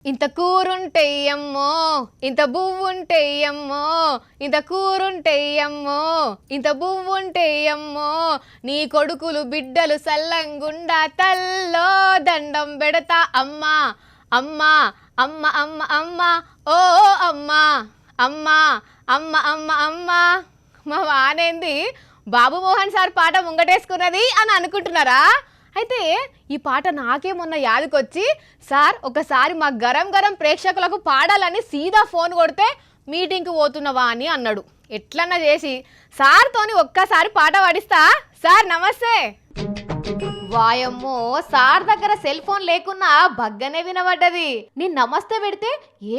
ఇంత కూరుంటెయ్యమ్మో ఇంత బువ్వుంటెయ్యమ్మో ఇంత కూరుంటెయ్యమ్మో ఇంత బువ్వుంటెయ్యమ్మో నీ కొడుకులు బిడ్డలు సల్లంగుండా తల్లో దండం పెడతా అమ్మా అమ్మా అమ్మ అమ్మ అమ్మ ఓ అమ్మా అమ్మా అమ్మ అమ్మ అమ్మ మా వానేంది బాబు మోహన్ సార్ పాట ముంగటేసుకున్నది అని అనుకుంటున్నారా? అయితే ఈ పాట నాకే మొన్న యాదకొచ్చి సార్ ఒకసారి మా గరం గరం ప్రేక్షకులకు పాడాలని సీదా ఫోన్ కొడితే మీటింగ్కి పోతున్నవా అని అన్నాడు. ఎట్లన్నా చేసి సార్తోని ఒక్కసారి పాట పాడిస్తా. సార్ నమస్తే. వాయమ్మో, సార్ దగ్గర సెల్ ఫోన్ లేకున్నా బగ్గనే వినబడ్డది. నేను నమస్తే పెడితే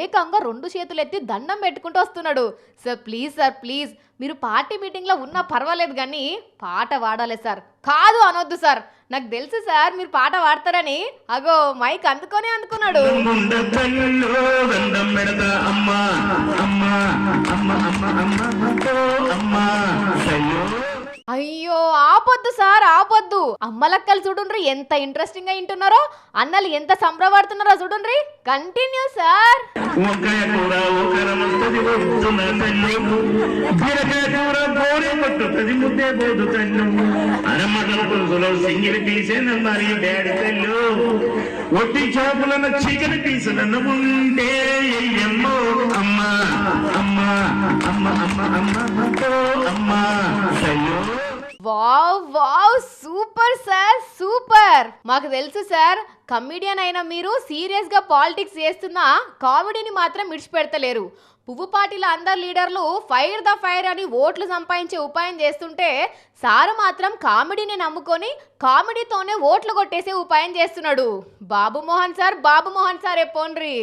ఏకంగా 2 చేతులు ఎత్తి దండం పెట్టుకుంటూ వస్తున్నాడు. సార్ ప్లీజ్ మీరు పార్టీ మీటింగ్లో ఉన్నా పర్వాలేదు కానీ పాట పాడాలి సార్. కాదు అనొద్దు సార్, నాకు తెలుసు సార్ మీరు పాట పాడతారని. అగో మైక్ అందుకోనే అందుకున్నాడు. అయ్యో ఆపొద్దు సార్ ఆపొద్దు. అమ్మలక్కలు చూడుండ్రి ఎంత ఇంట్రెస్టింగ్ గా వింటున్నారో, అన్నలు ఎంత సంబరపడుతున్నారో చూడుండ్రి. Continue sir. ఒట్టి చేపలను చికెన్ పీసులను ఉంటే అమ్మో అమ్మా అమ్మా అమ్మ అమ్మ అమ్మ అమ్మా. Wow wow super sir super. మాకు తెలుసు సార్ కమిడియన్ అయిన మీరు సీరియస్ గా పాలిటిక్స్ చేస్తున్నా కామెడీని మాత్రం విడిచిపెడతలేరు. పువ్వు పార్టీల అందరు లీడర్లు ఫైర్ ద ఫైర్ అని ఓట్లు సంపాదించే ఉపాయం చేస్తుంటే సారు మాత్రం కామెడీని నమ్ముకొని కామెడీతోనే ఓట్లు కొట్టేసే ఉపాయం చేస్తున్నాడు. బాబు మోహన్ సార్ ఎప్పోండ్రి.